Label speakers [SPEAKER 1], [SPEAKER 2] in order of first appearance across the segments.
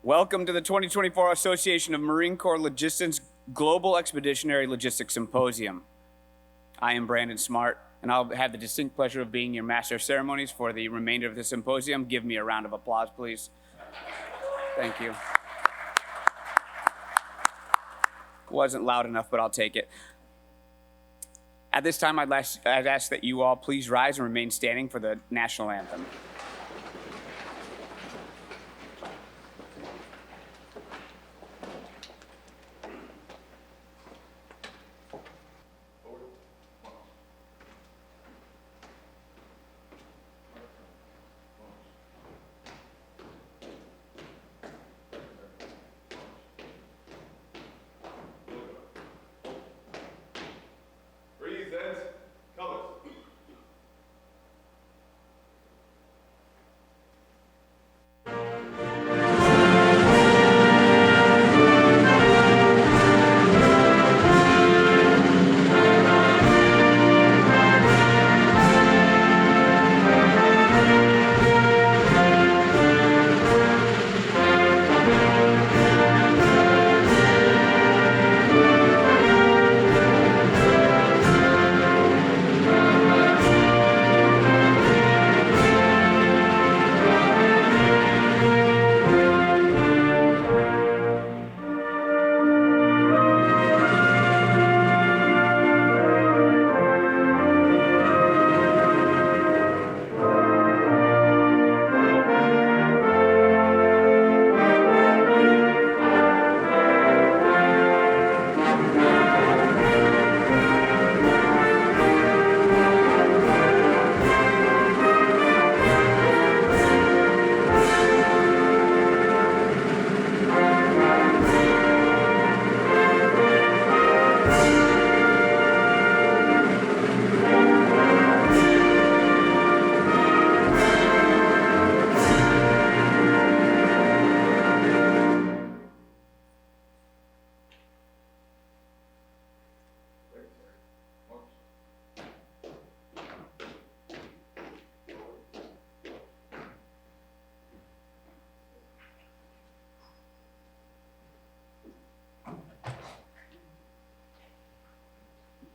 [SPEAKER 1] Welcome to the 2024 Association of Marine Corps Logistics Global Expeditionary Logistics Symposium. I am Brandon Smart, and I'll have the distinct pleasure of being your Master of Ceremonies for the remainder of the symposium. Give me a round of applause, please. Thank you. Wasn't loud enough, but I'll take it. At this time, I'd ask that you all please rise and remain standing for the national anthem.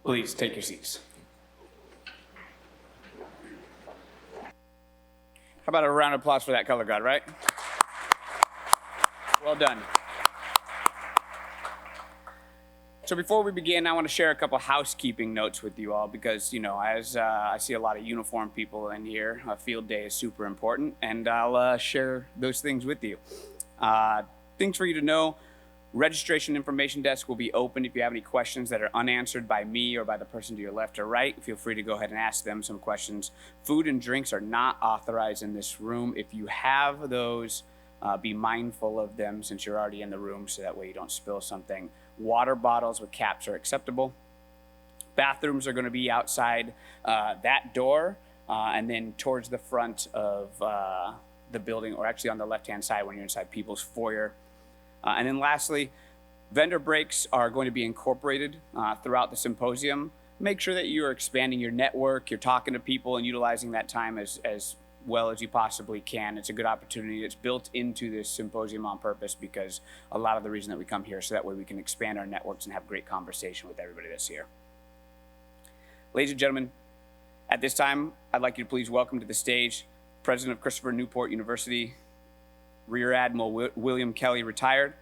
[SPEAKER 1] Please take your seats. How about a round of applause for that color guard, right? Well done. So before we begin, I want to share a couple housekeeping notes with you all because, as I see a lot of uniformed people in here, a field day is super important, and I'll share those things with you. Things for you to know. Registration information desk will be open. If you have any questions that are unanswered by me or by the person to your left or right, feel free to go ahead and ask them some questions. Food and drinks are not authorized in this room. If you have those, be mindful of them since you're already in the room so that way you don't spill something. Water bottles with caps are acceptable. Bathrooms are going to be outside that door and then towards the front of the building, or actually on the left-hand side when you're inside people's foyer. And then lastly, vendor breaks are going to be incorporated throughout the symposium. Make sure that you're expanding your network, you're talking to people and utilizing that time as well as you possibly can. It's a good opportunity. It's built into this symposium on purpose because a lot of the reason that we come here so that way we can expand our networks and have great conversation with everybody that's here. Ladies and gentlemen, at this time, I'd like you to please welcome to the stage President of Christopher Newport University, Rear Admiral William Kelly, retired.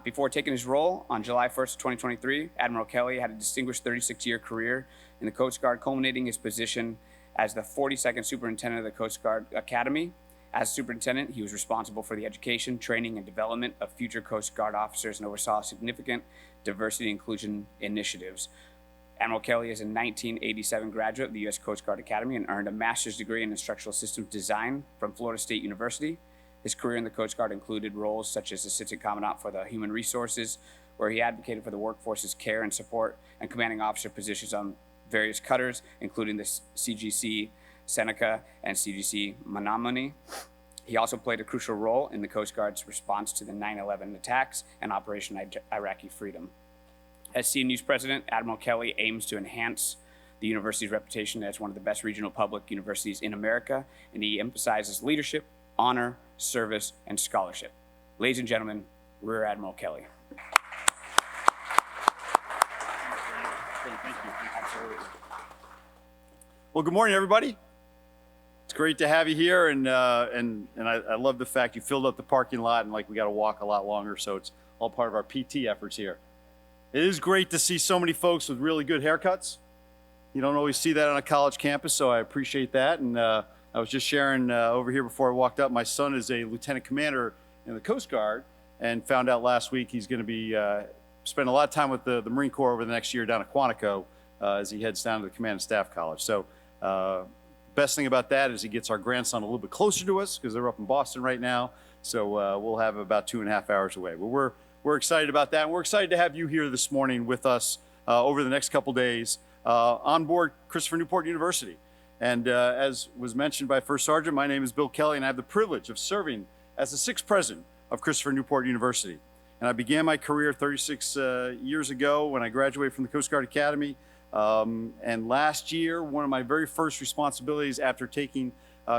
[SPEAKER 1] Before taking his role on July 1st, 2023, Admiral Kelly had a distinguished 36-year career in the Coast Guard, culminating his position as the 42nd Superintendent of the Coast Guard Academy. As superintendent, he was responsible for the education, training, and development of future Coast Guard officers and oversaw significant diversity and inclusion initiatives. Admiral Kelly is a 1987 graduate of the U.S. Coast Guard Academy and earned a master's degree in instructional systems design from Florida State University. His career in the Coast Guard included roles such as Assistant Commandant for the Human Resources, where he advocated for the workforce's care and support, and commanding officer positions on various cutters, including the CGC Seneca and CGC Menominee. He also played a crucial role in the Coast Guard's response to the 9/11 attacks and Operation Iraqi Freedom. As CNU's president, Admiral Kelly aims to enhance the university's reputation as one of the best regional public universities in America, and he emphasizes leadership, honor, service, and scholarship. Ladies and gentlemen, Rear Admiral Kelly.
[SPEAKER 2] Thank you. Absolutely. Well, good morning, everybody. It's great to have you here, and I love the fact you filled up the parking lot, and like we got to walk a lot longer, so it's all part of our PT efforts here. It is great to see so many folks with really good haircuts. You don't always see that on a college campus, so I appreciate that. And I was just sharing over here before I walked up, my son is a lieutenant commander in the Coast Guard, and found out last week he's going to be spending a lot of time with the Marine Corps over the next year down at Quantico as he heads down to the Command and Staff College. So best thing about that is he gets our grandson a little bit closer to us because they're up in Boston right now. So we'll have about 2.5 hours away. But we're excited about that. And we're excited to have you here this morning with us over the next couple days on board Christopher Newport University. And as was mentioned by First Sergeant, my name is Bill Kelly, and I have the privilege of serving as the 6th president of Christopher Newport University. And I began my career 36 years ago when I graduated from the Coast Guard Academy. And last year, one of my very first responsibilities after taking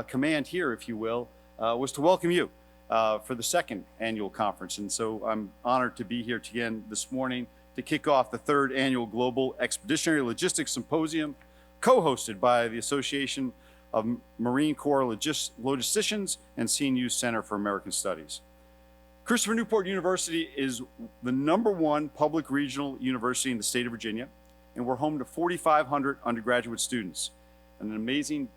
[SPEAKER 2] command here, if you will, was to welcome you for the 2nd annual conference. And so I'm honored to be here again this morning to kick off the 3rd annual Global Expeditionary Logistics Symposium, co-hosted by the Association of Marine Corps Logisticians and CNU Center for American Studies. Christopher Newport University is the #1 public regional university in the state of Virginia, and we're home to 4,500 undergraduate students, and an amazing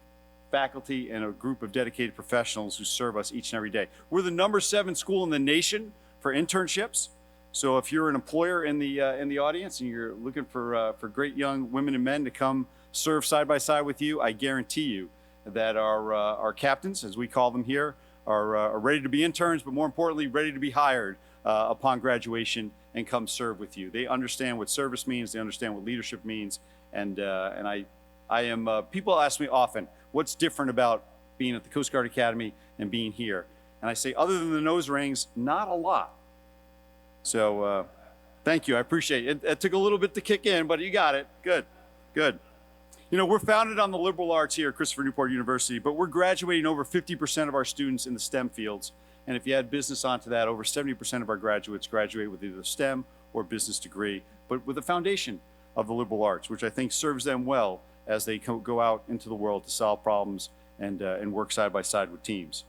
[SPEAKER 2] faculty and a group of dedicated professionals who serve us each and every day. We're the #7 school in the nation for internships. So if you're an employer in the audience and you're looking for great young women and men to come serve side by side with you, I guarantee you that our captains, as we call them here, are ready to be interns, but more importantly, ready to be hired upon graduation and come serve with you. They understand what service means. They understand what leadership means. And I am, people ask me often, what's different about being at the Coast Guard Academy and being here? And I say, other than the nose rings, not a lot. So thank you, I appreciate it. It took a little bit to kick in, but you got it. Good, good. You know, we're founded on the liberal arts here at Christopher Newport University, but we're graduating over 50% of our students in the STEM fields. And if you add business onto that, over 70% of our graduates graduate with either a STEM or business degree, but with a foundation of the liberal arts, which I think serves them well as they go out into the world to solve problems and work side by side with teams.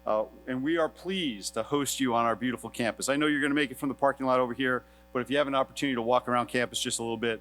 [SPEAKER 2] And we are pleased to host you on our beautiful campus. I know you're going to make it from the parking lot over here, but if you have an opportunity to walk around campus just a little bit,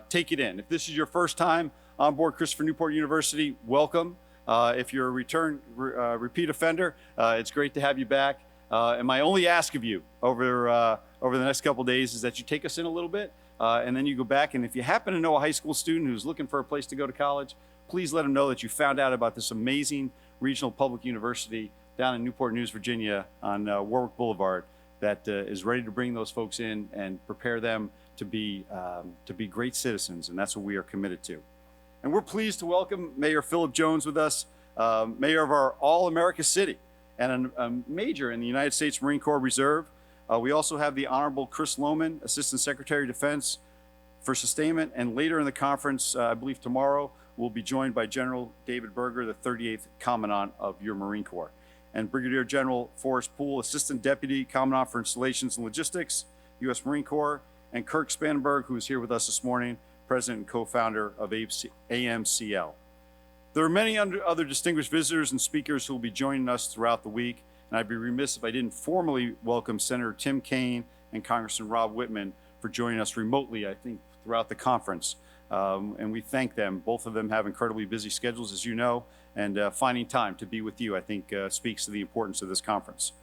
[SPEAKER 2] take it in. If this is your first time on board Christopher Newport University, welcome. If you're a repeat offender, it's great to have you back. And my only ask of you over the next couple of days is that you take us in a little bit, and then you go back. And if you happen to know a high school student who's looking for a place to go to college, please let them know that you found out about this amazing regional public university down in Newport News, Virginia on Warwick Boulevard that is ready to bring those folks in and prepare them to be great citizens. And that's what we are committed to. And we're pleased to welcome Mayor Phillip Jones with us, mayor of our All-America City and a major in the United States Marine Corps Reserve. We also have the Honorable Chris Lowman, Assistant Secretary of Defense for Sustainment. And later in the conference, I believe tomorrow, we'll be joined by General David Berger, the 38th Commandant of your Marine Corps, and Brigadier General Forrest Poole, Assistant Deputy Commandant for Installations and Logistics, U.S. Marine Corps, and Kirk Spangenberg, who is here with us this morning, President and co-founder of AMCL. There are many other distinguished visitors and speakers who will be joining us throughout the week, and I'd be remiss if I didn't formally welcome Senator Tim Kaine and Congressman Rob Whitman for joining us remotely, I think, throughout the conference. And we thank them. Both of them have incredibly busy schedules, as you know, and finding time to be with you, I think, speaks to the importance of this conference.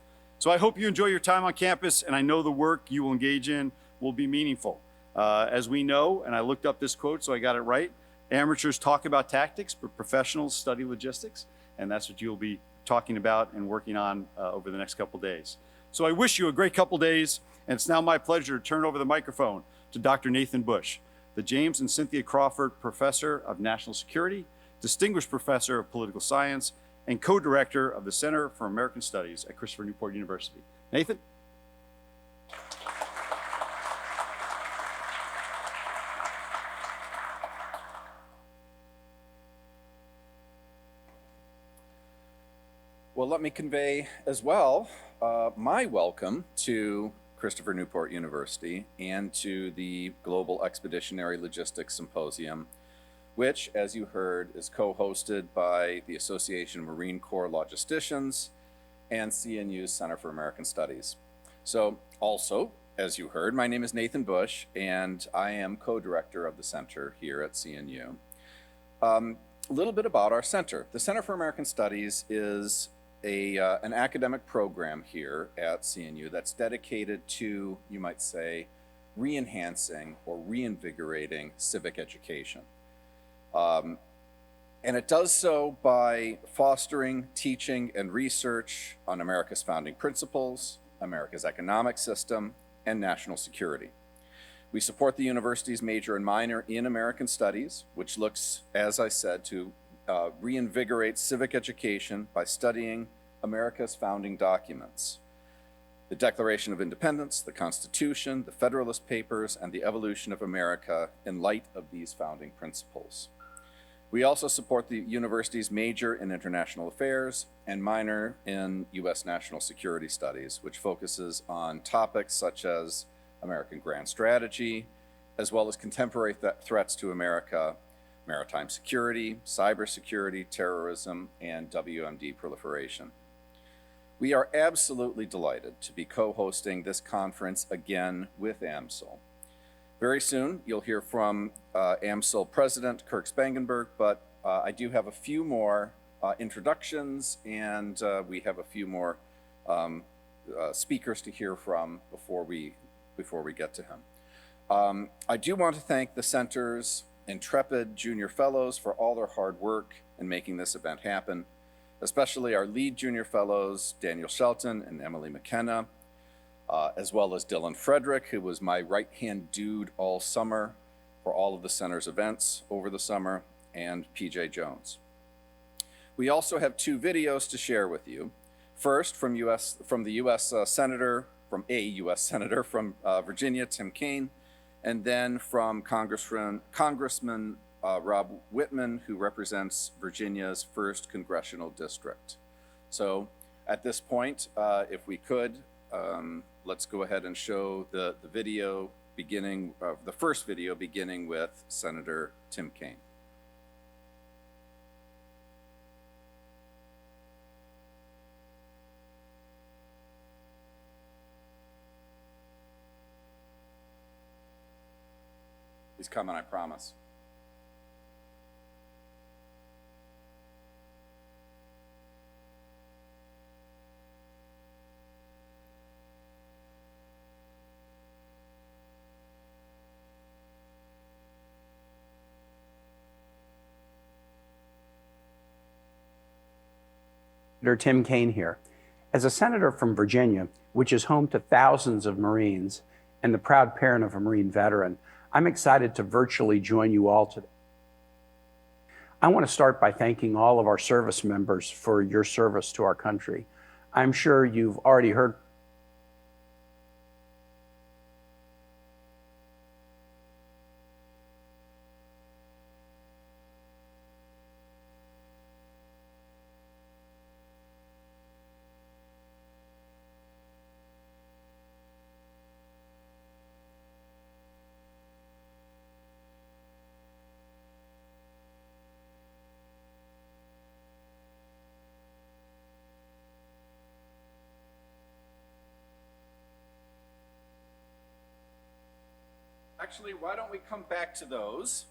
[SPEAKER 2] So I hope you enjoy your time on campus, and I know the work you will engage in will be meaningful. As we know, and I looked up this quote so I got it right, amateurs talk about tactics, but professionals study logistics, and that's what you'll be talking about and working on over the next couple days. So I wish you a great couple days, and it's now my pleasure to turn over the microphone to Dr. Nathan Busch, the James and Cynthia Crawford Professor of National Security, Distinguished Professor of Political Science, and co-director of the Center for American Studies at Christopher Newport University. Nathan?
[SPEAKER 3] Well, let me convey as well my welcome to Christopher Newport University and to the Global Expeditionary Logistics Symposium, which, as you heard, is co-hosted by the Association of Marine Corps Logisticians and CNU's Center for American Studies. So also, as you heard, my name is Nathan Busch, and I am co-director of the center here at CNU. A little bit about our center. The Center for American Studies is an academic program here at CNU that's dedicated to, you might say, re-enhancing or reinvigorating civic education. And it does so by fostering, teaching, and research on America's founding principles, America's economic system, and national security. We support the university's major and minor in American Studies, which looks, as I said, to reinvigorate civic education by studying America's founding documents: the Declaration of Independence, the Constitution, the Federalist Papers, and the evolution of America in light of these founding principles. We also support the university's major in international affairs and minor in U.S. national security studies, which focuses on topics such as American grand strategy, as well as contemporary threats to America, maritime security, cybersecurity, terrorism, and WMD proliferation. We are absolutely delighted to be co-hosting this conference again with AMCL. Very soon, you'll hear from AMCL President Kirk Spangenberg, but I do have a few more introductions, and we have a few more speakers to hear from before we get to him. I do want to thank the Center's intrepid junior fellows for all their hard work in making this event happen, especially our lead junior fellows, Daniel Shelton and Emily McKenna, as well as Dylan Frederick, who was my right-hand dude all summer for all of the Center's events over the summer, and PJ Jones. We also have two videos to share with you. First, from a U.S. Senator from Virginia, Tim Kaine, and then from Congressman Rob Whitman, who represents Virginia's 1st Congressional District. So at this point, if we could, let's go ahead and show the video beginning, the first video beginning with Senator Tim Kaine. He's coming, I promise.
[SPEAKER 4] Senator Tim Kaine here. As a senator from Virginia, which is home to thousands of Marines and the proud parent of a Marine veteran, I'm excited to virtually join you all today. I want to start by thanking all of our service members for your service to our country. I'm sure you've already heard
[SPEAKER 3] Actually, why don't we come back to those?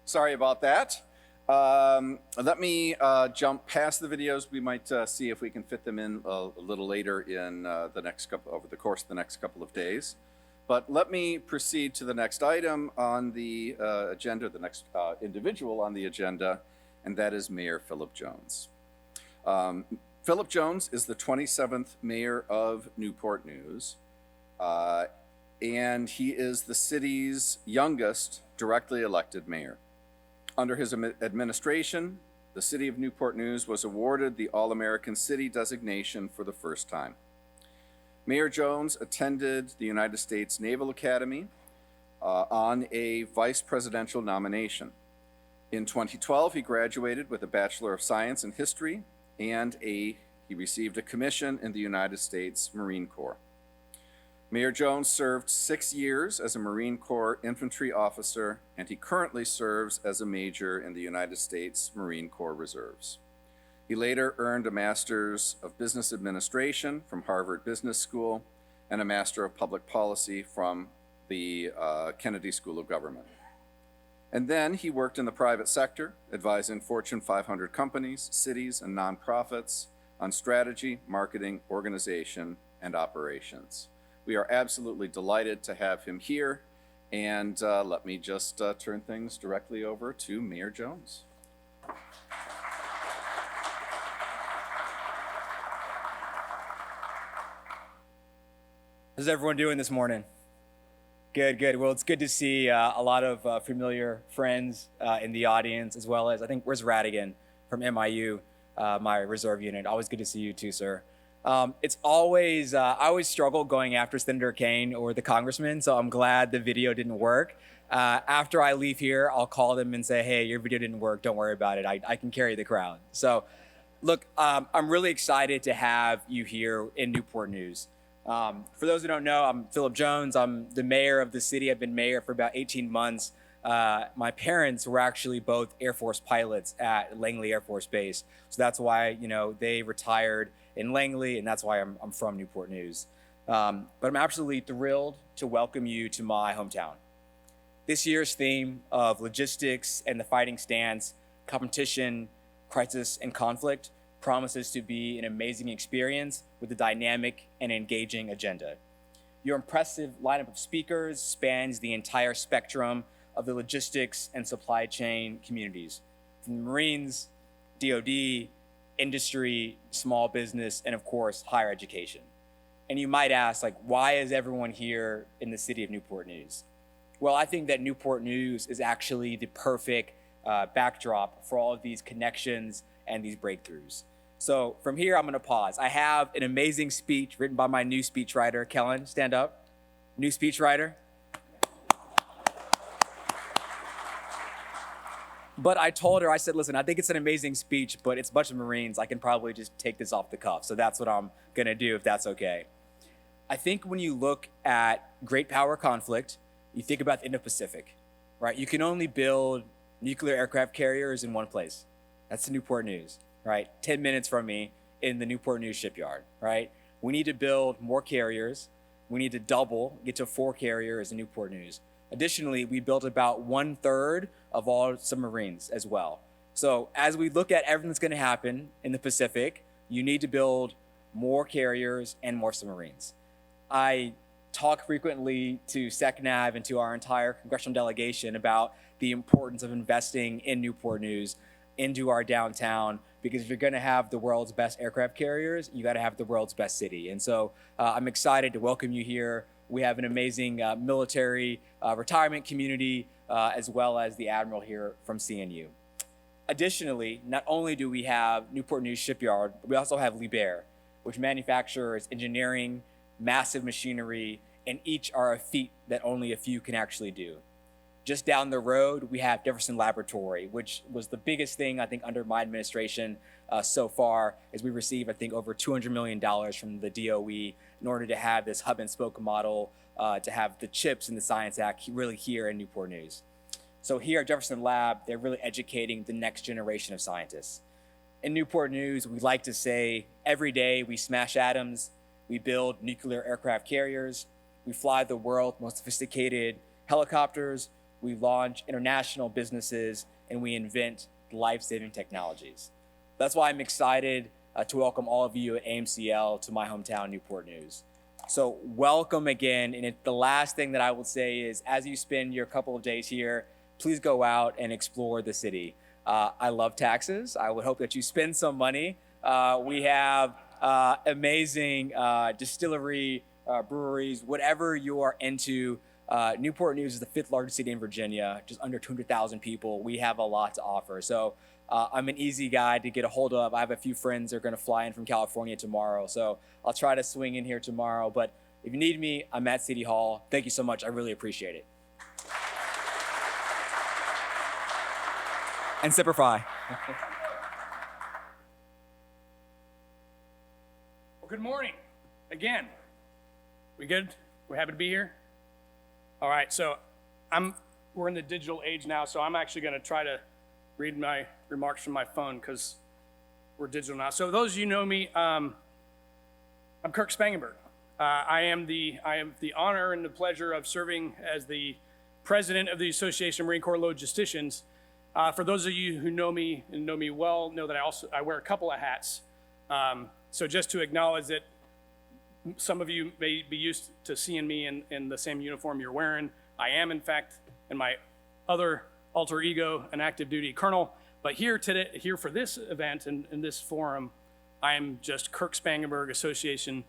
[SPEAKER 3] Sorry about that. Let me jump past the videos. We might see if we can fit them in a little later in over the course of the next couple of days. But let me proceed to the next item on the agenda, the next individual on the agenda, and that is Mayor Phillip Jones. Phillip Jones is the 27th mayor of Newport News. And he is the city's youngest directly elected mayor. Under his administration, the city of Newport News was awarded the All-American City designation for the first time. Mayor Jones attended the United States Naval Academy on a vice presidential nomination. In 2012, he graduated with a Bachelor of Science in History and a he received a commission in the United States Marine Corps. Mayor Jones served 6 years as a Marine Corps infantry officer, and he currently serves as a major in the United States Marine Corps Reserves. He later earned a Master's of Business Administration from Harvard Business School and a Master of Public Policy from the Kennedy School of Government. And then he worked in the private sector, advising Fortune 500 companies, cities, and nonprofits on strategy, marketing, organization, and operations. We are absolutely delighted to have him here, and let me just turn things directly over to Mayor Jones.
[SPEAKER 5] How's everyone doing this morning? Good, good. Well, it's good to see a lot of familiar friends in the audience, as well as, I think, where's Radigan from MIU, my reserve unit. Always good to see you too, sir. It's always, I always struggle going after Senator Kane or the congressman, so I'm glad the video didn't work. After I leave here, I'll call them and say, hey, your video didn't work. Don't worry about it. I can carry the crowd. So, look, I'm really excited to have you here in Newport News. For those who don't know, I'm Phillip Jones. I'm the mayor of the city. I've been mayor for about 18 months. My parents were actually both Air Force pilots at Langley Air Force Base. So that's why, you know, they retired in Langley, and that's why I'm from Newport News. But I'm absolutely thrilled to welcome you to my hometown. This year's theme of logistics and the fighting stance, competition, crisis, and conflict promises to be an amazing experience with a dynamic and engaging agenda. Your impressive lineup of speakers spans the entire spectrum of the logistics and supply chain communities, from the Marines, DoD, industry, small business, and of course, higher education. And you might ask, like, why is everyone here in the city of Newport News? Well, I think that Newport News is actually the perfect backdrop for all of these connections and these breakthroughs. So from here, I'm gonna pause. I have an amazing speech written by my new speechwriter, Kellen, stand up. New speechwriter. But I told her, I said, listen, I think it's an amazing speech, but it's a bunch of Marines. I can probably just take this off the cuff. So that's what I'm gonna do, if that's okay. I think when you look at great power conflict, you think about the Indo-Pacific, right? You can only build nuclear aircraft carriers in one place. That's the Newport News, right? 10 minutes from me in the Newport News shipyard, right? We need to build more carriers. We need to double, get to 4 carriers in Newport News. Additionally, we built about 1/3 of all submarines as well. So as we look at everything that's gonna happen in the Pacific, you need to build more carriers and more submarines. I talk frequently to SecNav and to our entire congressional delegation about the importance of investing in Newport News into our downtown, because if you're gonna have the world's best aircraft carriers, you gotta have the world's best city. And so I'm excited to welcome you here. We have an amazing military retirement community, as well as the Admiral here from CNU. Additionally, not only do we have Newport News Shipyard, but we also have Liebherr, which manufactures engineering, massive machinery, and each are a feat that only a few can actually do. Just down the road, we have Jefferson Laboratory, which was the biggest thing, I think, under my administration so far, as we received, I think, over $200 million from the DOE in order to have this hub and spoke model, to have the chips in the Science Act really here in Newport News. So here at Jefferson Lab, they're really educating the next generation of scientists. In Newport News, we like to say, every day we smash atoms, we build nuclear aircraft carriers, we fly the world's most sophisticated helicopters, we launch international businesses, and we invent life-saving technologies. That's why I'm excited to welcome all of you at AMCL to my hometown, Newport News. So welcome again, and the last thing that I will say is, as you spend your couple of days here, please go out and explore the city. I love taxes. I would hope that you spend some money. We have amazing distillery, breweries, whatever you are into. Newport News is the 5th largest city in Virginia, just under 200,000 people. We have a lot to offer. So I'm an easy guy to get a hold of. I have a few friends that are gonna fly in from California tomorrow. So I'll try to swing in here tomorrow. But if you need me, I'm at City Hall. Thank you so much. I really appreciate it. And Semper Fi.
[SPEAKER 6] Good morning. Again, we good? We're happy to be here? All right, so we're in the digital age now, so I'm actually gonna try to read my remarks from my phone because we're digital now. So those of you who know me, I'm Kirk Spangenberg. I have the honor and the pleasure of serving as the president of the Association of Marine Corps Logisticians. For those of you who know me and know me well, know that I wear a couple of hats. So just to acknowledge that some of you may be used to seeing me in the same uniform you're wearing. I am, in fact, in my other alter ego, an active duty colonel. But here for this event and in this forum, I am just Kirk Spangenberg, Association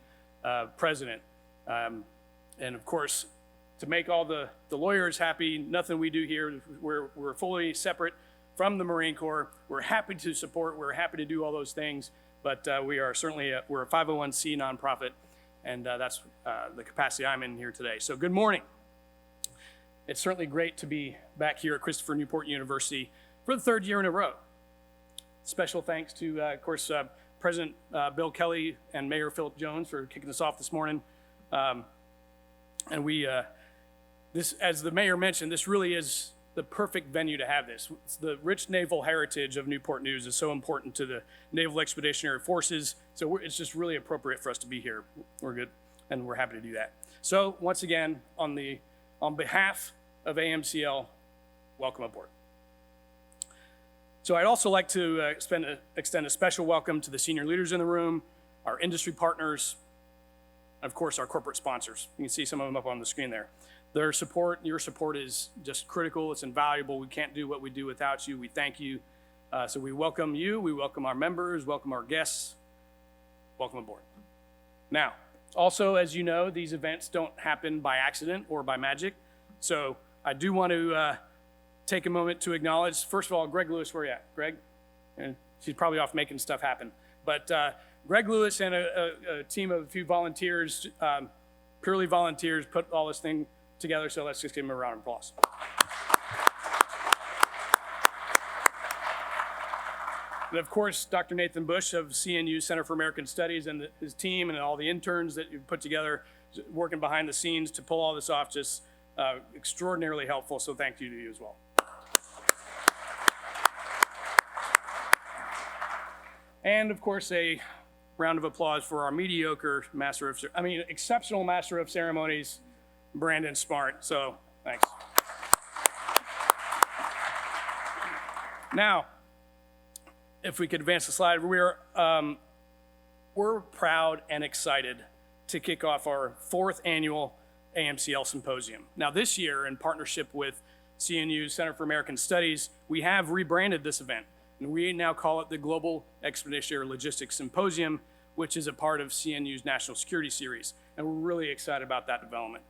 [SPEAKER 6] president. And of course, to make all the lawyers happy, nothing we do here, we're fully separate from the Marine Corps. We're happy to support, we're happy to do all those things, but we are certainly, we're a 501c nonprofit, and that's the capacity I'm in here today. So good morning. It's certainly great to be back here at Christopher Newport University for the third year in a row. Special thanks to, of course, President Bill Kelly and Mayor Phillip Jones for kicking us off this morning. And we, as the mayor mentioned, this really is the perfect venue to have this. It's the rich naval heritage of Newport News is so important to the Naval Expeditionary Forces, so it's just really appropriate for us to be here. We're good, and we're happy to do that. So once again, on behalf of AMCL, welcome aboard. So I'd also like to extend a special welcome to the senior leaders in the room, our industry partners, and of course our corporate sponsors. You can see some of them up on the screen there. Their support, your support is just critical, it's invaluable. We can't do what we do without you. We thank you. So we welcome you, we welcome our members, welcome our guests, welcome aboard. Now, also, as you know, these events don't happen by accident or by magic. So I do want to take a moment to acknowledge, first of all, Greg Lewis, where you at? Greg? And she's probably off making stuff happen. But Greg Lewis and a team of a few volunteers, purely volunteers, put all this thing together, so let's just give him a round of applause. And of course, Dr. Nathan Busch of CNU Center for American Studies and his team and all the interns that you've put together, working behind the scenes to pull all this off, just extraordinarily helpful, so thank you to you as well. And of course, a round of applause for our exceptional Master of Ceremonies, Brandon Smart, so thanks. Now, if we could advance the slide, we're proud and excited to kick off our 4th annual AMCL Symposium. Now this year, in partnership with CNU Center for American Studies, we have rebranded this event, and we now call it the Global Expeditionary Logistics Symposium, which is a part of CNU's National Security Series, and we're really excited about that development.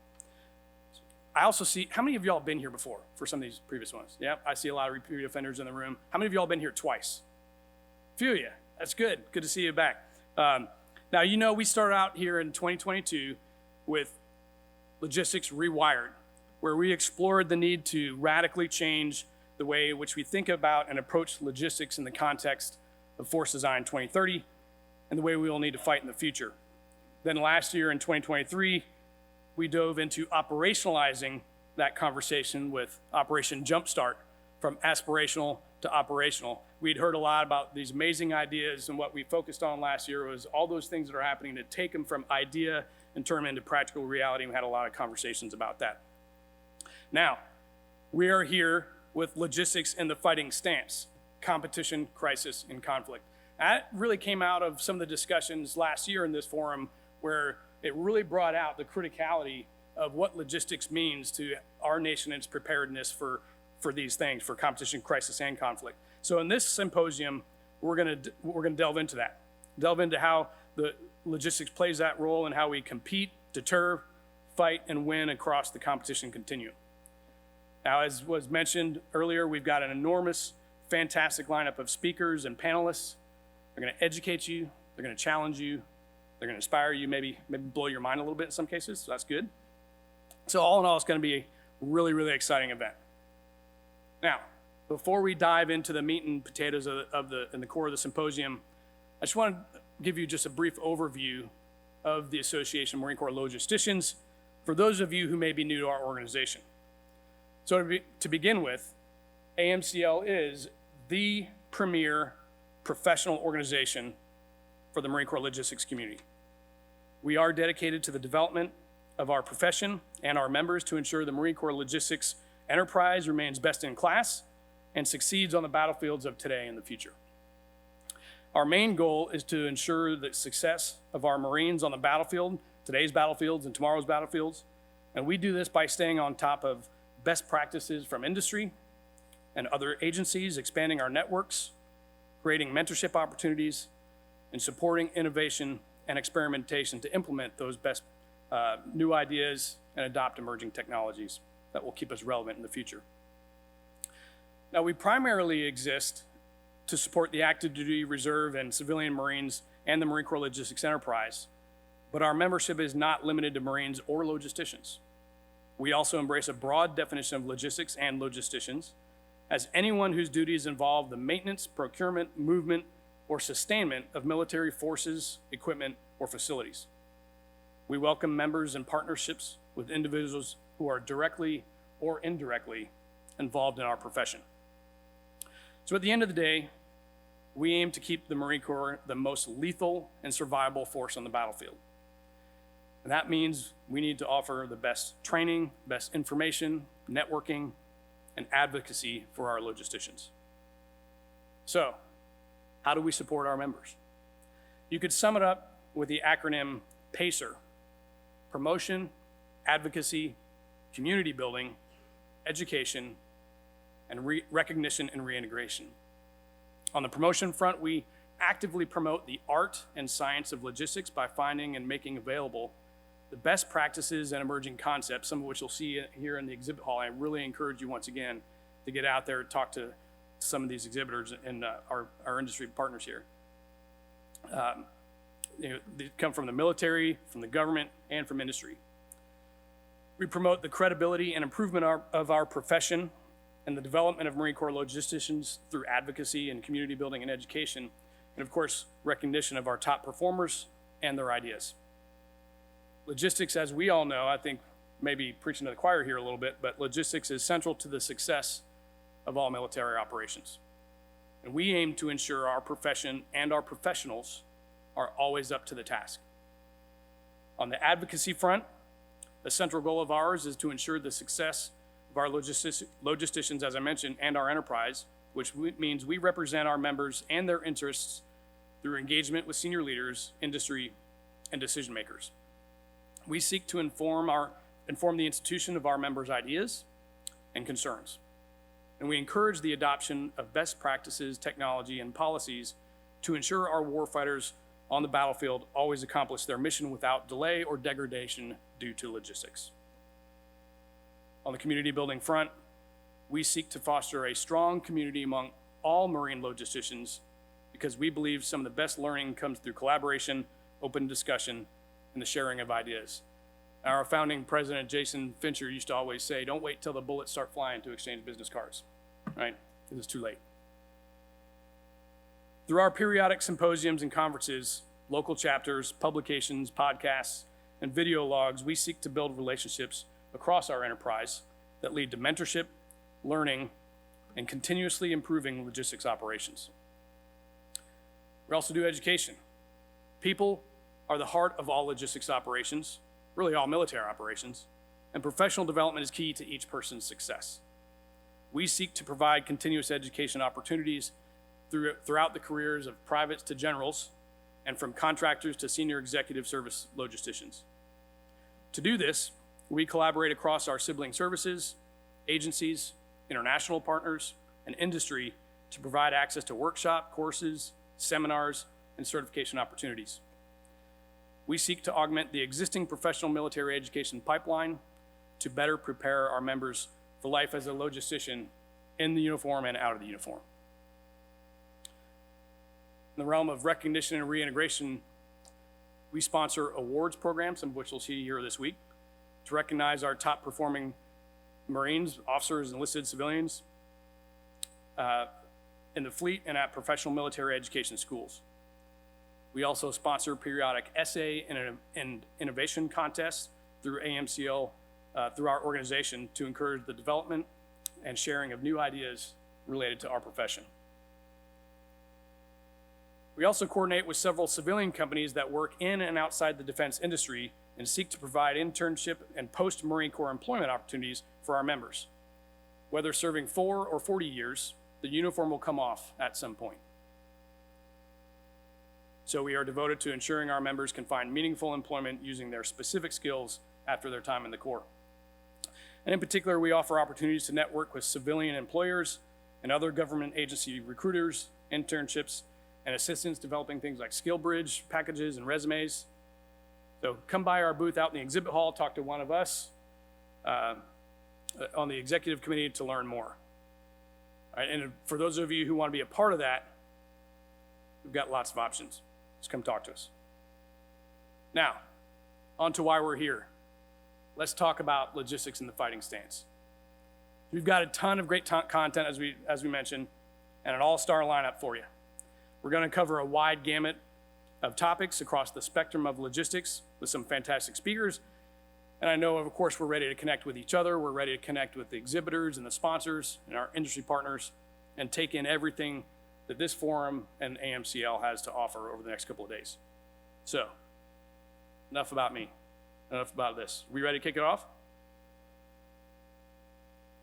[SPEAKER 6] I also see, how many of y'all been here before for some of these previous ones? Yeah, I see a lot of repeat offenders in the room. How many of y'all been here twice? A few of you, that's good. Good to see you back. Now, you know, we started out here in 2022 with Logistics Rewired, where we explored the need to radically change the way in which we think about and approach logistics in the context of Force Design 2030 and the way we will need to fight in the future. Then last year in 2023, we dove into operationalizing that conversation with Operation Jumpstart, from aspirational to operational. We'd heard a lot about these amazing ideas, and what we focused on last year was all those things that are happening to take them from idea and turn them into practical reality. We had a lot of conversations about that. Now, we are here with logistics in the fighting stance, competition, crisis, and conflict. That really came out of some of the discussions last year in this forum, where it really brought out the criticality of what logistics means to our nation and its preparedness for these things, for competition, crisis, and conflict. So in this symposium, we're gonna delve into that, delve into how the logistics plays that role and how we compete, deter, fight, and win across the competition continuum. Now, as was mentioned earlier, we've got an enormous, fantastic lineup of speakers and panelists. They're gonna educate you, they're gonna challenge you, they're gonna inspire you, maybe blow your mind a little bit in some cases, so that's good. So all in all, it's gonna be a really, really exciting event. Now, before we dive into the meat and potatoes and the core of the symposium, I just want to give you just a brief overview of the Association of Marine Corps Logisticians for those of you who may be new to our organization. So to begin with, AMCL is the premier professional organization for the Marine Corps logistics community. We are dedicated to the development of our profession and our members to ensure the Marine Corps logistics enterprise remains best in class and succeeds on the battlefields of today and the future. Our main goal is to ensure the success of our Marines on the battlefield, today's battlefields and tomorrow's battlefields, and we do this by staying on top of best practices from industry and other agencies, expanding our networks, creating mentorship opportunities, and supporting innovation and experimentation to implement those best new ideas and adopt emerging technologies that will keep us relevant in the future. Now, we primarily exist to support the active duty, reserve, and civilian Marines and the Marine Corps Logistics Enterprise, but our membership is not limited to Marines or logisticians. We also embrace a broad definition of logistics and logisticians as anyone whose duties involve the maintenance, procurement, movement, or sustainment of military forces, equipment, or facilities. We welcome members and partnerships with individuals who are directly or indirectly involved in our profession. So at the end of the day, we aim to keep the Marine Corps the most lethal and survivable force on the battlefield. And that means we need to offer the best training, best information, networking, and advocacy for our logisticians. So, how do we support our members? You could sum it up with the acronym PACER: promotion, advocacy, community building, education, and recognition and reintegration. On the promotion front, we actively promote the art and science of logistics by finding and making available the best practices and emerging concepts, some of which you'll see here in the exhibit hall. I really encourage you once again to get out there and talk to some of these exhibitors and our industry partners here. They come from the military, from the government, and from industry. We promote the credibility and improvement of our profession and the development of Marine Corps logisticians through advocacy and community building and education, and of course, recognition of our top performers and their ideas. Logistics, as we all know, I think maybe preaching to the choir here a little bit, but logistics is central to the success of all military operations. And we aim to ensure our profession and our professionals are always up to the task. On the advocacy front, the central goal of ours is to ensure the success of our logisticians, as I mentioned, and our enterprise, which means we represent our members and their interests through engagement with senior leaders, industry, and decision makers. We seek to inform the institution of our members' ideas and concerns. And we encourage the adoption of best practices, technology, and policies to ensure our warfighters on the battlefield always accomplish their mission without delay or degradation due to logistics. On the community building front, we seek to foster a strong community among all Marine logisticians because we believe some of the best learning comes through collaboration, open discussion, and the sharing of ideas. Our founding president, Jason Fincher, used to always say, don't wait till the bullets start flying to exchange business cards, right? Because it's too late. Through our periodic symposiums and conferences, local chapters, publications, podcasts, and video logs, we seek to build relationships across our enterprise that lead to mentorship, learning, and continuously improving logistics operations. We also do education. People are the heart of all logistics operations, really all military operations, and professional development is key to each person's success. We seek to provide continuous education opportunities throughout the careers of privates to generals, and from contractors to senior executive service logisticians. To do this, we collaborate across our sibling services, agencies, international partners, and industry to provide access to workshop, courses, seminars, and certification opportunities. We seek to augment the existing professional military education pipeline to better prepare our members for life as a logistician in the uniform and out of the uniform. In the realm of recognition and reintegration, we sponsor awards programs, some of which you'll see here this week, to recognize our top performing Marines, officers, enlisted civilians in the fleet and at professional military education schools. We also sponsor periodic essay and innovation contests through AMCL, through our organization, to encourage the development and sharing of new ideas related to our profession. We also coordinate with several civilian companies that work in and outside the defense industry and seek to provide internship and post-Marine Corps employment opportunities for our members. Whether serving 4 or 40 years, the uniform will come off at some point. So we are devoted to ensuring our members can find meaningful employment using their specific skills after their time in the Corps. And in particular, we offer opportunities to network with civilian employers and other government agency recruiters, internships, and assistance developing things like skill bridge packages and resumes. So come by our booth out in the exhibit hall, talk to one of us on the executive committee to learn more. All right, and for those of you who want to be a part of that, we've got lots of options. Just come talk to us. Now, on to why we're here. Let's talk about logistics in the fighting stance. We've got a ton of great content, as we mentioned, and an all-star lineup for you. We're going to cover a wide gamut of topics across the spectrum of logistics with some fantastic speakers. And I know, of course, we're ready to connect with each other. We're ready to connect with the exhibitors and the sponsors and our industry partners and take in everything that this forum and AMCL has to offer over the next couple of days. So, enough about me, enough about this. We ready to kick it off?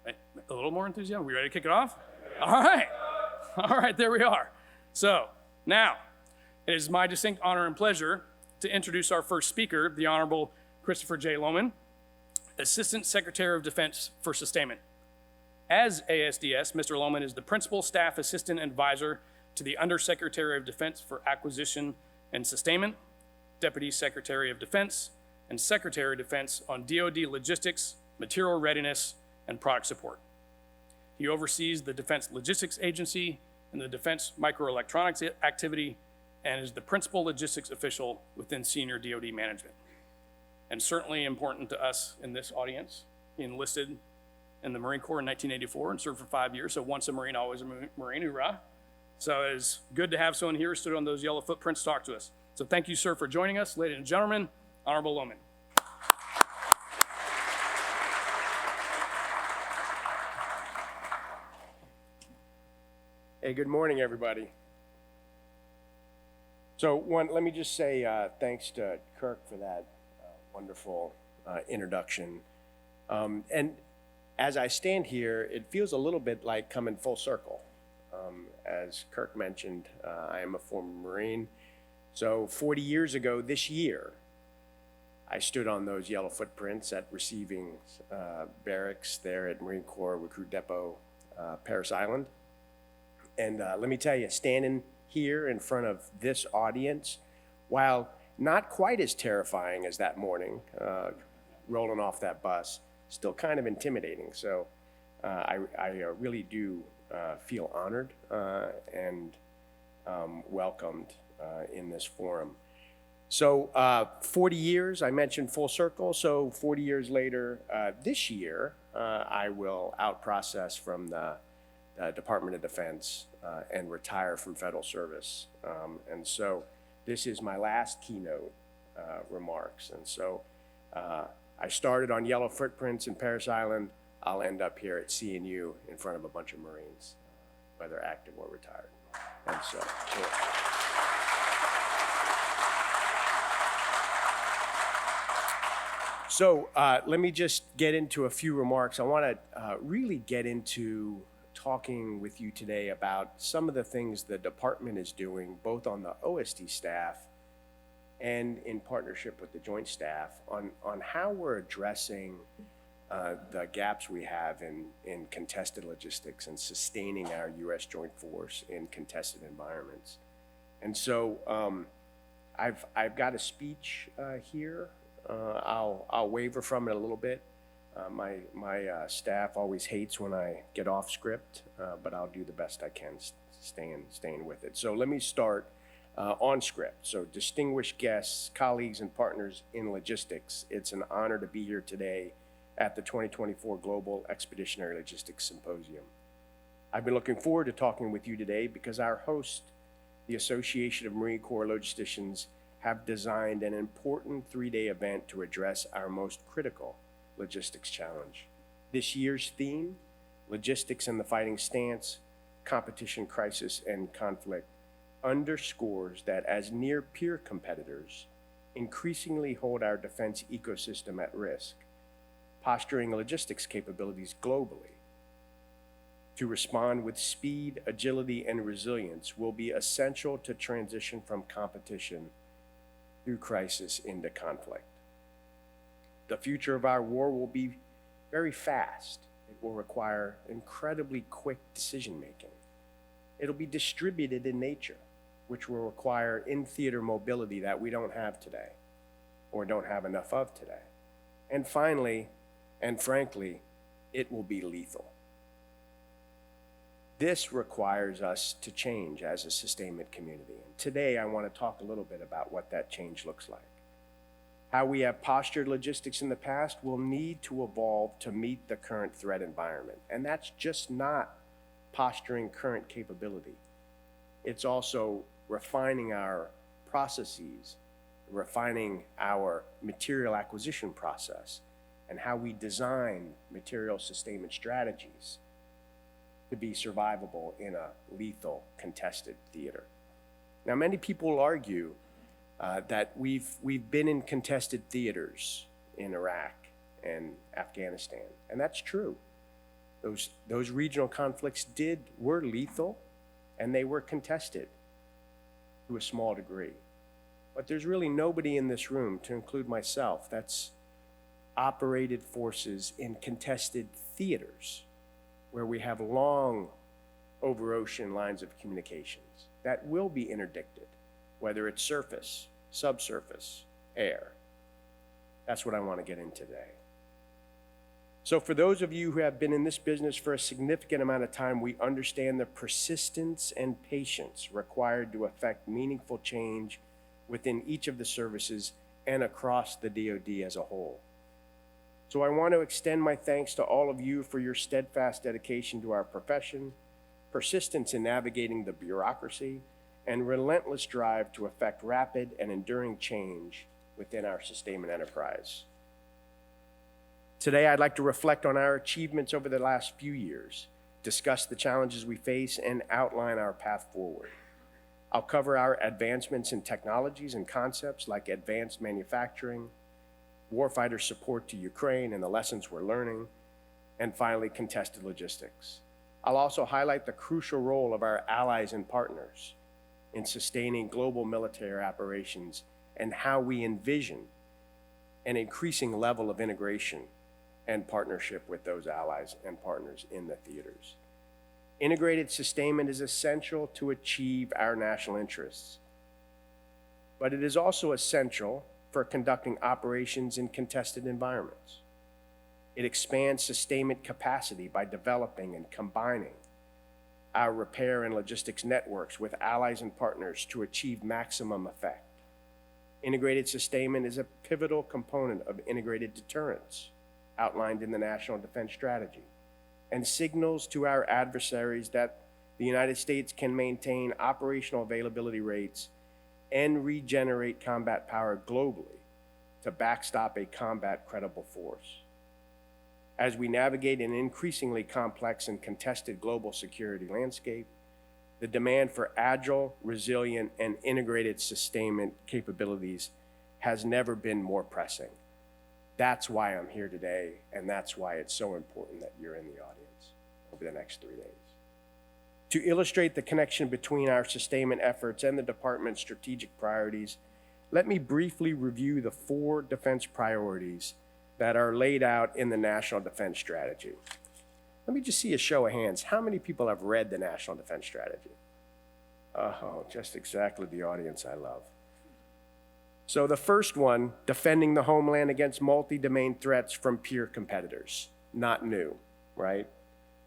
[SPEAKER 6] A little more enthusiasm? We ready to kick it off? All right, there we are. So, now, it is my distinct honor and pleasure to introduce our first speaker, the Honorable Christopher J. Lowman, Assistant Secretary of Defense for Sustainment. As ASDS, Mr. Lowman is the Principal Staff Assistant Advisor to the Undersecretary of Defense for Acquisition and Sustainment, Deputy Secretary of Defense, and Secretary of Defense on DoD logistics, material readiness, and product support. He oversees the Defense Logistics Agency and the Defense Microelectronics Activity, and is the principal logistics official within senior DoD management. And certainly important to us in this audience, he enlisted in the Marine Corps in 1984 and served for 5 years. So once a Marine, always a Marine, hoorah. So it's good to have someone here who stood on those yellow footprints to talk to us. So thank you, sir, for joining us. Ladies and gentlemen, Honorable Lowman.
[SPEAKER 7] Hey, good morning, everybody. So let me just say thanks to Kirk for that wonderful introduction. And as I stand here, it feels a little bit like coming full circle. As Kirk mentioned, I am a former Marine. So 40 years ago this year, I stood on those yellow footprints at receiving barracks there at Marine Corps Recruit Depot, Parris Island. And let me tell you, standing here in front of this audience, while not quite as terrifying as that morning, rolling off that bus, still kind of intimidating. So I really do feel honored and welcomed in this forum. So 40 years, I mentioned full circle. So 40 years later, this year, I will out-process from the Department of Defense and retire from federal service. And so this is my last keynote remarks. And so I started on yellow footprints in Parris Island. I'll end up here at CNU in front of a bunch of Marines, whether active or retired. And so, cool. So let me just get into a few remarks. I want to really get into talking with you today about some of the things the department is doing, both on the OSD staff and in partnership with the Joint Staff, on how we're addressing the gaps we have in contested logistics and sustaining our U.S. Joint Force in contested environments. And so I've got a speech here. I'll waver from it a little bit. My staff always hates when I get off script, but I'll do the best I can staying with it. So let me start on script. So distinguished guests, colleagues, and partners in logistics, it's an honor to be here today at the 2024 Global Expeditionary Logistics Symposium. I've been looking forward to talking with you today because our host the Association of Marine Corps Logisticians have designed an important 3-day event to address our most critical logistics challenge. This year's theme, Logistics in the Fighting Stance, Competition, Crisis, and Conflict, underscores that as near-peer competitors increasingly hold our defense ecosystem at risk, posturing logistics capabilities globally to respond with speed, agility, and resilience will be essential to transition from competition through crisis into conflict. The future of our war will be very fast. It will require incredibly quick decision-making. It'll be distributed in nature, which will require in-theater mobility that we don't have today or don't have enough of today. And finally, and frankly, it will be lethal. This requires us to change as a sustainment community. And today, I want to talk a little bit about what that change looks like. How we have postured logistics in the past will need to evolve to meet the current threat environment. And that's just not posturing current capability. It's also refining our processes, refining our material acquisition process, and how we design material sustainment strategies to be survivable in a lethal, contested theater. Now, many people argue that we've been in contested theaters in Iraq and Afghanistan, and that's true. Those regional conflicts were lethal, and they were contested to a small degree. But there's really nobody in this room, to include myself, that's operated forces in contested theaters where we have long over-ocean lines of communications that will be interdicted, whether it's surface, subsurface, air. That's what I want to get into today. So for those of you who have been in this business for a significant amount of time, we understand the persistence and patience required to effect meaningful change within each of the services and across the DoD as a whole. So I want to extend my thanks to all of you for your steadfast dedication to our profession, persistence in navigating the bureaucracy, and relentless drive to effect rapid and enduring change within our sustainment enterprise. Today, I'd like to reflect on our achievements over the last few years, discuss the challenges we face, and outline our path forward. I'll cover our advancements in technologies and concepts like advanced manufacturing, warfighter support to Ukraine and the lessons we're learning, and finally, contested logistics. I'll also highlight the crucial role of our allies and partners in sustaining global military operations and how we envision an increasing level of integration and partnership with those allies and partners in the theaters. Integrated sustainment is essential to achieve our national interests, but it is also essential for conducting operations in contested environments. It expands sustainment capacity by developing and combining our repair and logistics networks with allies and partners to achieve maximum effect. Integrated sustainment is a pivotal component of integrated deterrence outlined in the National Defense Strategy and signals to our adversaries that the United States can maintain operational availability rates and regenerate combat power globally to backstop a combat credible force. As we navigate an increasingly complex and contested global security landscape, the demand for agile, resilient, and integrated sustainment capabilities has never been more pressing. That's why I'm here today, and that's why it's so important that you're in the audience over the next 3 days. To illustrate the connection between our sustainment efforts and the department's strategic priorities, let me briefly review the 4 defense priorities that are laid out in the National Defense Strategy. Let me just see a show of hands. How many people have read the National Defense Strategy? Oh, just exactly the audience I love. So the first one, defending the homeland against multi-domain threats from peer competitors. Not new, right?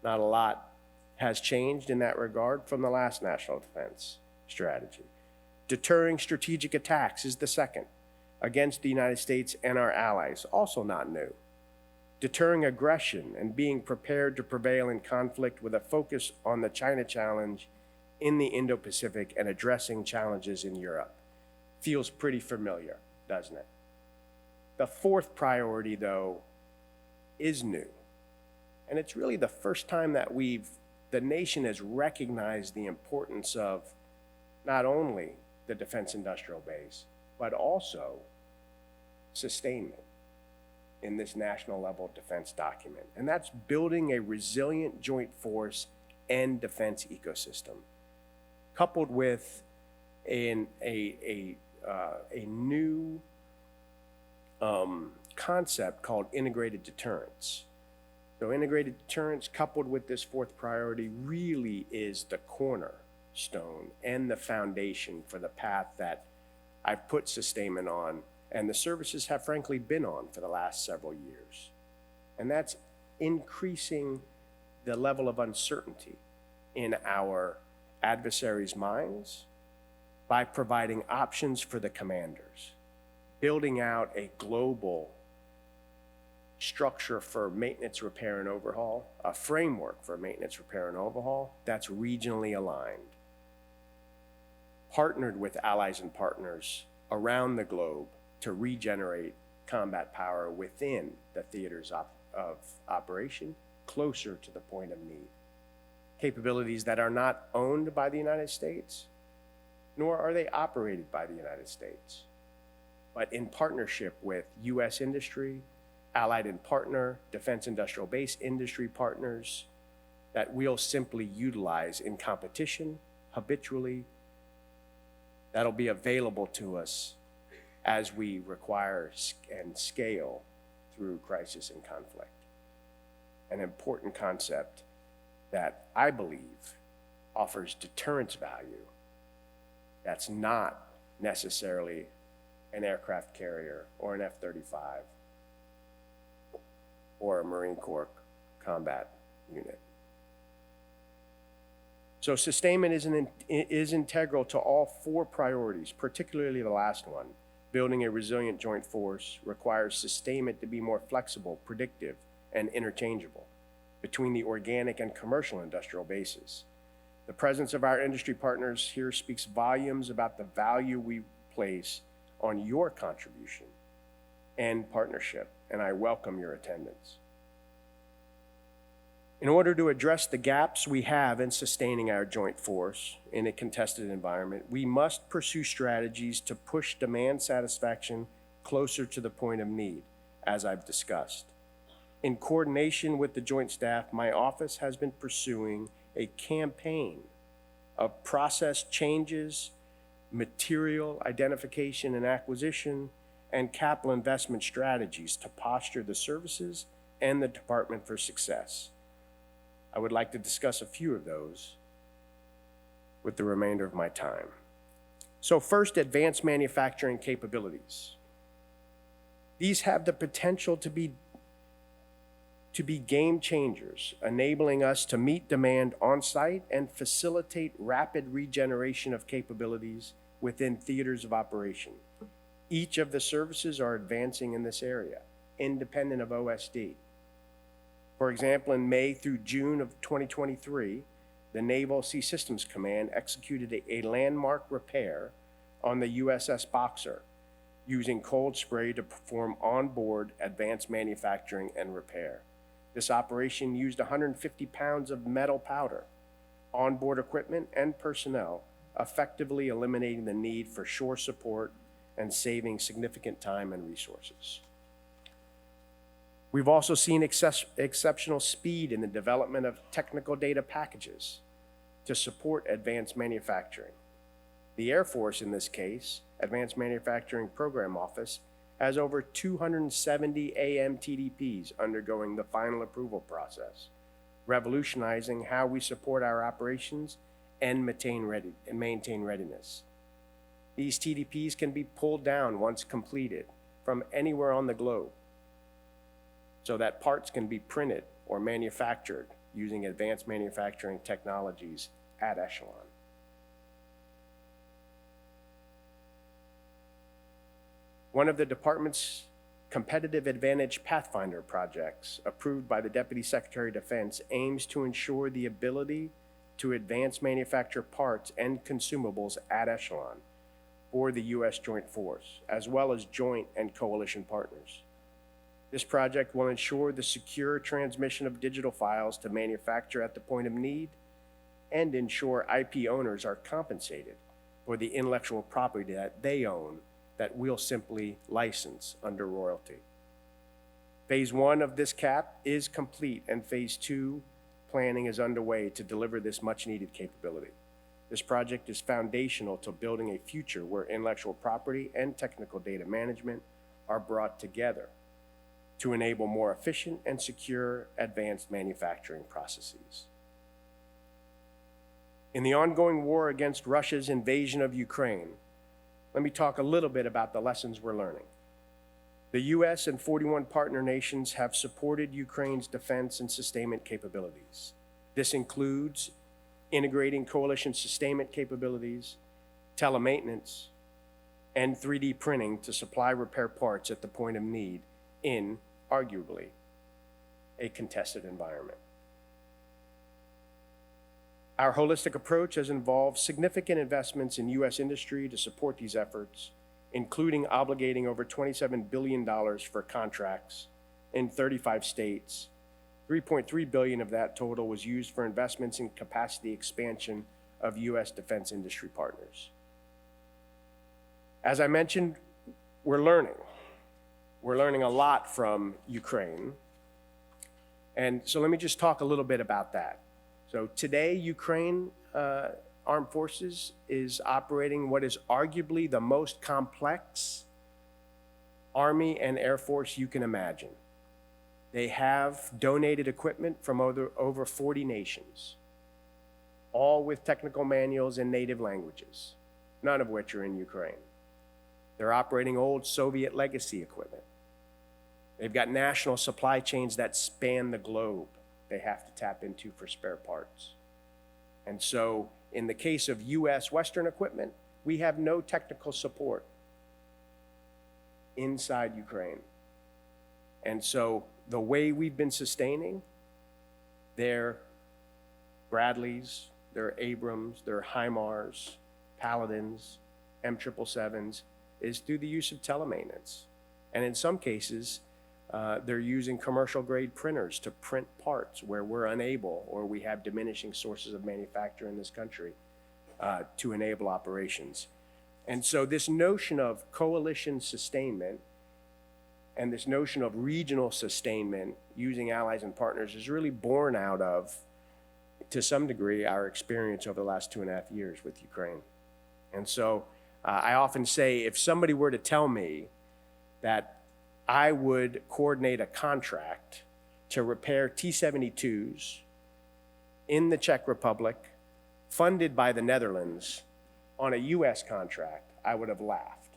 [SPEAKER 7] Not a lot has changed in that regard from the last National Defense Strategy. Deterring strategic attacks is the second, against the United States and our allies, also not new. Deterring aggression and being prepared to prevail in conflict with a focus on the China challenge in the Indo-Pacific and addressing challenges in Europe. Feels pretty familiar, doesn't it? The fourth priority, though, is new. And it's really the first time that the nation has recognized the importance of not only the defense industrial base, but also sustainment in this national level defense document. And that's building a resilient joint force and defense ecosystem, coupled with a new concept called integrated deterrence. So integrated deterrence coupled with this fourth priority really is the cornerstone and the foundation for the path that I've put sustainment on and the services have frankly been on for the last several years. And that's increasing the level of uncertainty in our adversaries' minds by providing options for the commanders, building out a global structure for maintenance, repair, and overhaul, a framework for maintenance, repair, and overhaul that's regionally aligned, partnered with allies and partners around the globe to regenerate combat power within the theaters of operation, closer to the point of need. Capabilities that are not owned by the United States, nor are they operated by the United States, but in partnership with U.S. industry, allied and partner, defense industrial base industry partners that we'll simply utilize in competition habitually. That'll be available to us as we require and scale through crisis and conflict. An important concept that I believe offers deterrence value that's not necessarily an aircraft carrier or an F-35 or a Marine Corps combat unit. So sustainment is integral to all four priorities, particularly the last one. Building a resilient joint force requires sustainment to be more flexible, predictive, and interchangeable between the organic and commercial industrial bases. The presence of our industry partners here speaks volumes about the value we place on your contribution and partnership, and I welcome your attendance. In order to address the gaps we have in sustaining our joint force in a contested environment, we must pursue strategies to push demand satisfaction closer to the point of need, as I've discussed. In coordination with the Joint Staff, my office has been pursuing a campaign of process changes, material identification and acquisition, and capital investment strategies to posture the services and the department for success. I would like to discuss a few of those with the remainder of my time. So first, advanced manufacturing capabilities. These have the potential to be game changers, enabling us to meet demand on site and facilitate rapid regeneration of capabilities within theaters of operation. Each of the services are advancing in this area, independent of OSD. For example, in May through June of 2023, the Naval Sea Systems Command executed a landmark repair on the USS Boxer using cold spray to perform onboard advanced manufacturing and repair. This operation used 150 pounds of metal powder, onboard equipment, and personnel, effectively eliminating the need for shore support and saving significant time and resources. We've also seen exceptional speed in the development of technical data packages to support advanced manufacturing. The Air Force, in this case, Advanced Manufacturing Program Office, has over 270 AMTDPs undergoing the final approval process, revolutionizing how we support our operations and maintain readiness. These TDPs can be pulled down once completed from anywhere on the globe, so that parts can be printed or manufactured using advanced manufacturing technologies at echelon. One of the department's competitive advantage Pathfinder projects, approved by the Deputy Secretary of Defense, aims to ensure the ability to advance manufacture parts and consumables at echelon for the U.S. Joint Force, as well as joint and coalition partners. This project will ensure the secure transmission of digital files to manufacture at the point of need and ensure IP owners are compensated for the intellectual property that they own that we'll simply license under royalty. Phase 1 of this CAP is complete, and Phase 2 planning is underway to deliver this much-needed capability. This project is foundational to building a future where intellectual property and technical data management are brought together to enable more efficient and secure advanced manufacturing processes. In the ongoing war against Russia's invasion of Ukraine, let me talk a little bit about the lessons we're learning. The U.S. and 41 partner nations have supported Ukraine's defense and sustainment capabilities. This includes integrating coalition sustainment capabilities, telemaintenance, and 3D printing to supply repair parts at the point of need in, arguably, a contested environment. Our holistic approach has involved significant investments in U.S. industry to support these efforts, including obligating over $27 billion for contracts in 35 states. $3.3 billion of that total was used for investments in capacity expansion of U.S. defense industry partners. As I mentioned, we're learning. We're learning a lot from Ukraine. And so let me just talk a little bit about that. So today, Ukraine Armed Forces is operating what is arguably the most complex Army and Air Force you can imagine. They have donated equipment from over 40 nations, all with technical manuals in native languages, none of which are in Ukraine. They're operating old Soviet legacy equipment. They've got national supply chains that span the globe they have to tap into for spare parts. And so in the case of U.S. Western equipment, we have no technical support inside Ukraine. And so the way we've been sustaining their Bradleys, their Abrams, their HIMARS, Paladins, M777s is through the use of telemaintenance. And in some cases, they're using commercial grade printers to print parts where we're unable or we have diminishing sources of manufacture in this country to enable operations. And so this notion of coalition sustainment and this notion of regional sustainment using allies and partners is really born out of, to some degree, our experience over the last 2.5 years with Ukraine. And so I often say, if somebody were to tell me that I would coordinate a contract to repair T-72s in the Czech Republic, funded by the Netherlands, on a U.S. contract, I would have laughed.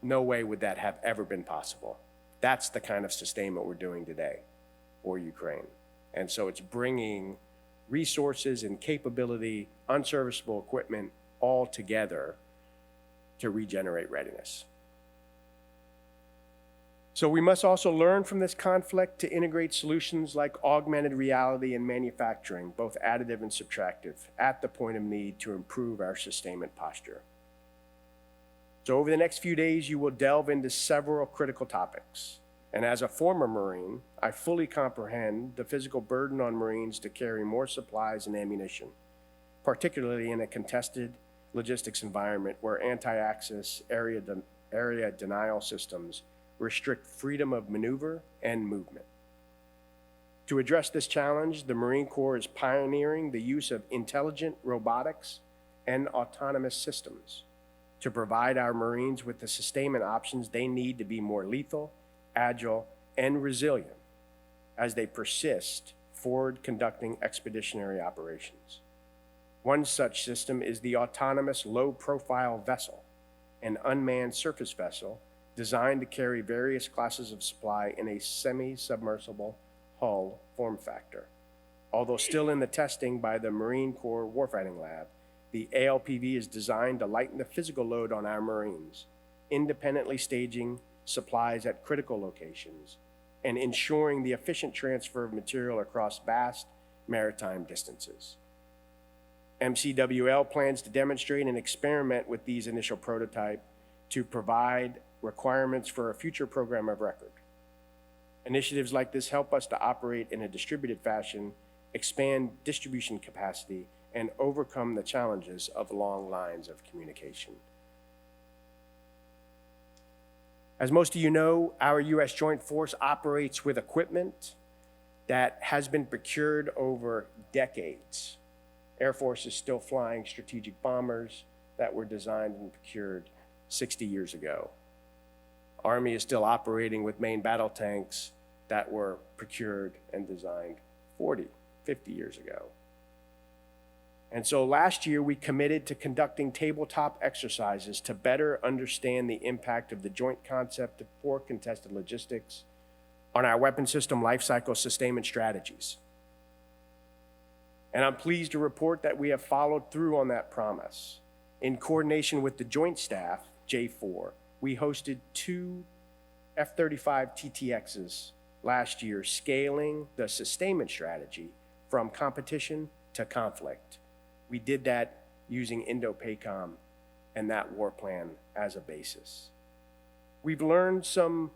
[SPEAKER 7] No way would that have ever been possible. That's the kind of sustainment we're doing today for Ukraine. And so it's bringing resources and capability, unserviceable equipment all together to regenerate readiness. So we must also learn from this conflict to integrate solutions like augmented reality in manufacturing, both additive and subtractive, at the point of need to improve our sustainment posture. So over the next few days, you will delve into several critical topics. And as a former Marine, I fully comprehend the physical burden on Marines to carry more supplies and ammunition, particularly in a contested logistics environment where anti-access area denial systems restrict freedom of maneuver and movement. To address this challenge, the Marine Corps is pioneering the use of intelligent robotics and autonomous systems to provide our Marines with the sustainment options they need to be more lethal, agile, and resilient as they persist forward conducting expeditionary operations. One such system is the autonomous low-profile vessel, an unmanned surface vessel designed to carry various classes of supply in a semi-submersible hull form factor. Although still in the testing by the Marine Corps Warfighting Lab, the ALPV is designed to lighten the physical load on our Marines, independently staging supplies at critical locations and ensuring the efficient transfer of material across vast maritime distances. MCWL plans to demonstrate and experiment with these initial prototype to provide requirements for a future program of record. Initiatives like this help us to operate in a distributed fashion, expand distribution capacity, and overcome the challenges of long lines of communication. As most of you know, our U.S. Joint Force operates with equipment that has been procured over decades. Air Force is still flying strategic bombers that were designed and procured 60 years ago. Army is still operating with main battle tanks that were procured and designed 40, 50 years ago. And so last year we committed to conducting tabletop exercises to better understand the impact of the joint concept for contested logistics on our weapon system lifecycle sustainment strategies. And I'm pleased to report that we have followed through on that promise. In coordination with the Joint Staff, J4, we hosted 2 F-35 TTXs last year, scaling the sustainment strategy from competition to conflict. We did that using Indo-PACOM and that war plan as a basis. We've learned some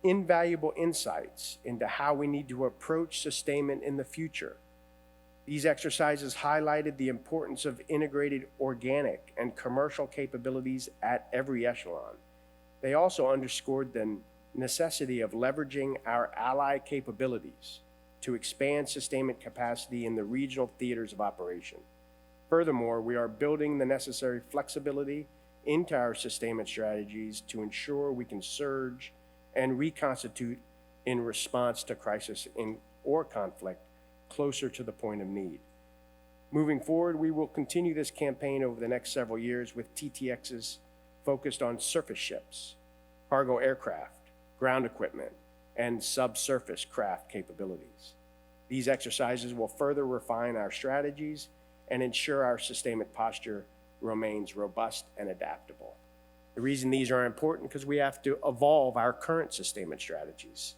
[SPEAKER 7] invaluable insights into how we need to approach sustainment in the future. These exercises highlighted the importance of integrated organic and commercial capabilities at every echelon. They also underscored the necessity of leveraging our ally capabilities to expand sustainment capacity in the regional theaters of operation. Furthermore, we are building the necessary flexibility into our sustainment strategies to ensure we can surge and reconstitute in response to crisis or conflict closer to the point of need. Moving forward, we will continue this campaign over the next several years with TTXs focused on surface ships, cargo aircraft, ground equipment, and subsurface craft capabilities. These exercises will further refine our strategies and ensure our sustainment posture remains robust and adaptable. The reason these are important because we have to evolve our current sustainment strategies.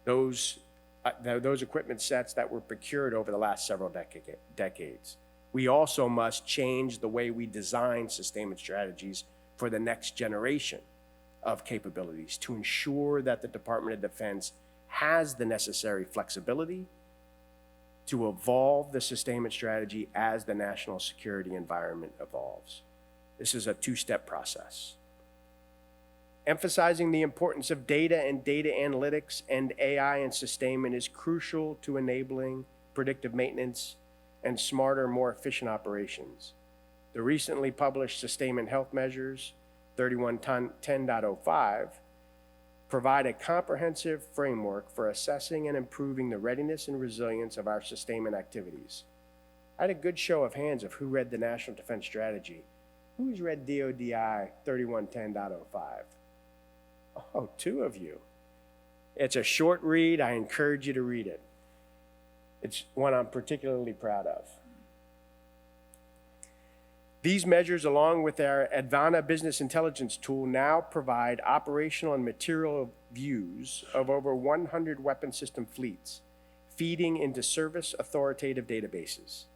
[SPEAKER 7] Those equipment sets that were procured over the last several decades. We also must change the way we design sustainment strategies for the next generation of capabilities to ensure that the Department of Defense has the necessary flexibility to evolve the sustainment strategy as the national security environment evolves. This is a two-step process. Emphasizing the importance of data and data analytics and AI in sustainment is crucial to enabling predictive maintenance and smarter, more efficient operations. The recently published Sustainment Health Measures 3110.05 provide a comprehensive framework for assessing and improving the readiness and resilience of our sustainment activities. I had a good show of hands of who read the National Defense Strategy. Who's read DODI 3110.05? Oh, 2 of you. It's a short read. I encourage you to read it. It's one I'm particularly proud of. These measures, along with our Advana business intelligence tool, now provide operational and material views of over 100 weapon system fleets, feeding into service authoritative databases.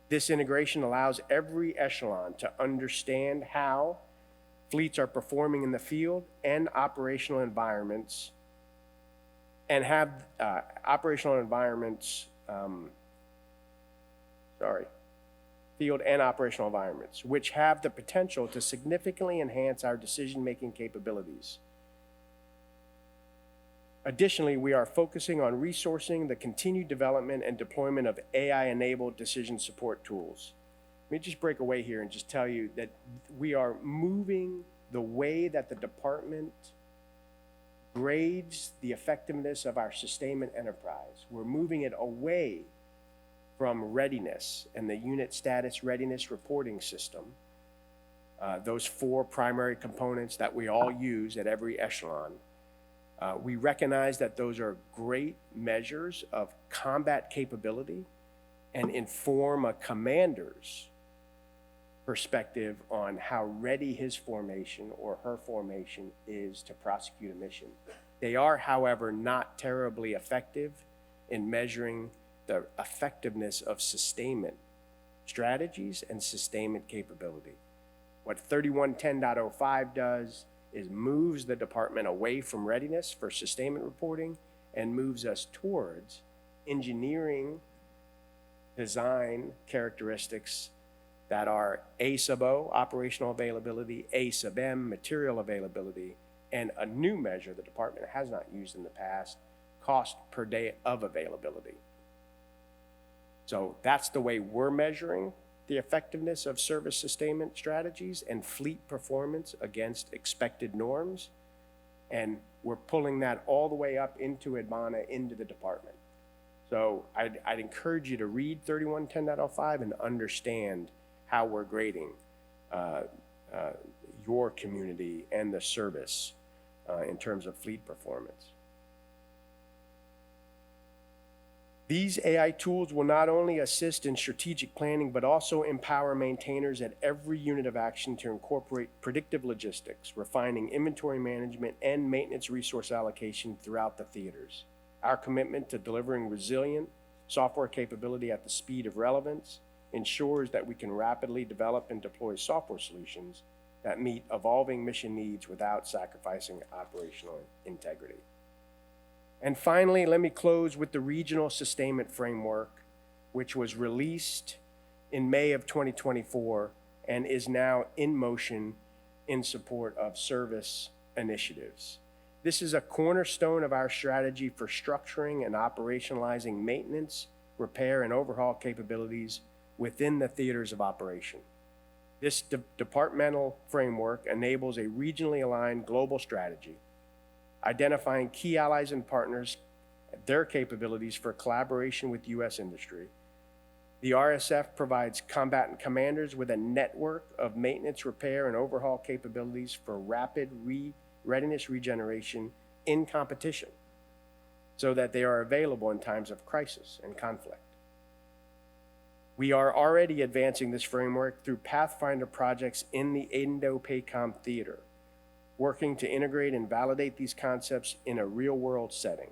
[SPEAKER 7] This integration allows every echelon to understand how fleets are performing in the field and operational environments, and have field and operational environments, which have the potential to significantly enhance our decision-making capabilities. Additionally, we are focusing on resourcing the continued development and deployment of AI-enabled decision support tools. Let me just break away here and just tell you that we are moving the way that the department grades the effectiveness of our sustainment enterprise. We're moving it away from readiness and the unit status readiness reporting system, those 4 primary components that we all use at every echelon. We recognize that those are great measures of combat capability and inform a commander's perspective on how ready his formation or her formation is to prosecute a mission. They are, however, not terribly effective in measuring the effectiveness of sustainment strategies, and sustainment capability. What 3110.05 does is moves the department away from readiness for sustainment reporting and moves us towards engineering design characteristics that are A sub O, operational availability, A sub M, material availability, and a new measure the department has not used in the past, cost per day of availability. So that's the way we're measuring the effectiveness of service sustainment strategies and fleet performance against expected norms. And we're pulling that all the way up into Admana, into the department. So I'd encourage you to read 3110.05 and understand how we're grading your community and the service in terms of fleet performance. These AI tools will not only assist in strategic planning, but also empower maintainers at every unit of action to incorporate predictive logistics, refining inventory management and maintenance resource allocation throughout the theaters. Our commitment to delivering resilient software capability at the speed of relevance ensures that we can rapidly develop and deploy software solutions that meet evolving mission needs without sacrificing operational integrity. And finally, let me close with the Regional Sustainment Framework, which was released in May of 2024 and is now in motion in support of service initiatives. This is a cornerstone of our strategy for structuring and operationalizing maintenance, repair, and overhaul capabilities within the theaters of operation. This departmental framework enables a regionally aligned global strategy, identifying key allies and partners, their capabilities for collaboration with U.S. industry. The RSF provides combatant commanders with a network of maintenance, repair, and overhaul capabilities for rapid readiness regeneration in competition so that they are available in times of crisis and conflict. We are already advancing this framework through Pathfinder projects in the Indo-PACOM theater, working to integrate and validate these concepts in a real-world setting.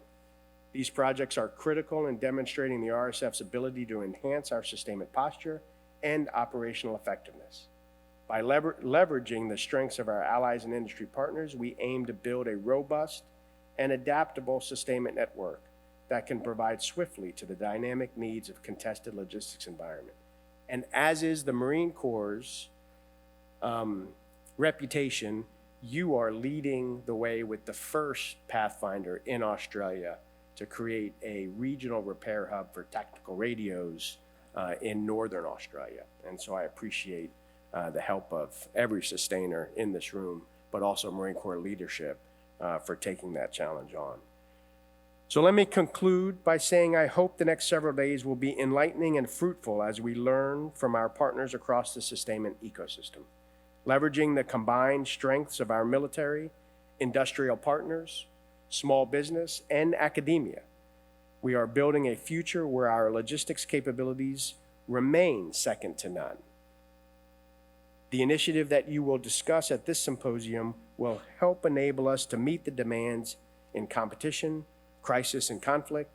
[SPEAKER 7] These projects are critical in demonstrating the RSF's ability to enhance our sustainment posture and operational effectiveness. By leveraging the strengths of our allies and industry partners, we aim to build a robust and adaptable sustainment network that can provide swiftly to the dynamic needs of contested logistics environment. And as is the Marine Corps' reputation, you are leading the way with the first Pathfinder in Australia to create a regional repair hub for tactical radios in Northern Australia. And so I appreciate the help of every sustainer in this room, but also Marine Corps leadership for taking that challenge on. So let me conclude by saying I hope the next several days will be enlightening and fruitful as we learn from our partners across the sustainment ecosystem, leveraging the combined strengths of our military, industrial partners, small business, and academia. We are building a future where our logistics capabilities remain second to none. The initiative that you will discuss at this symposium will help enable us to meet the demands in competition, crisis, and conflict.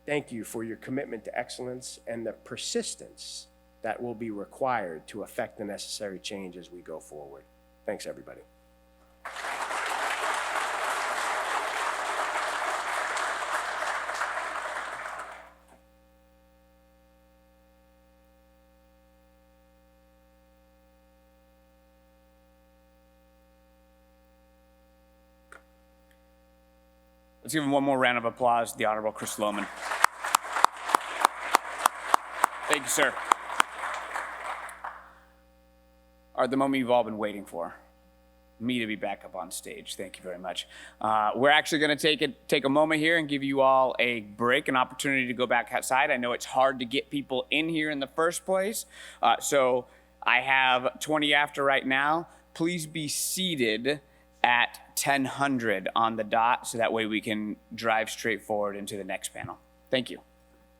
[SPEAKER 7] Thank you for your commitment to excellence and the persistence that will be required to effect the necessary change as we go forward. Thanks, everybody.
[SPEAKER 1] Let's give him one more round of applause to the Honorable Chris Lowman. Thank you, sir. All right, the moment you've all been waiting for. Me to be back up on stage. Thank you very much. We're actually going to take a moment here and give you all a break, an opportunity to go back outside. I know it's hard to get people in here in the first place. So I have 20 after right now. Please be seated at 1000 on the dot, so that way we can drive straight forward into the next panel. Thank you.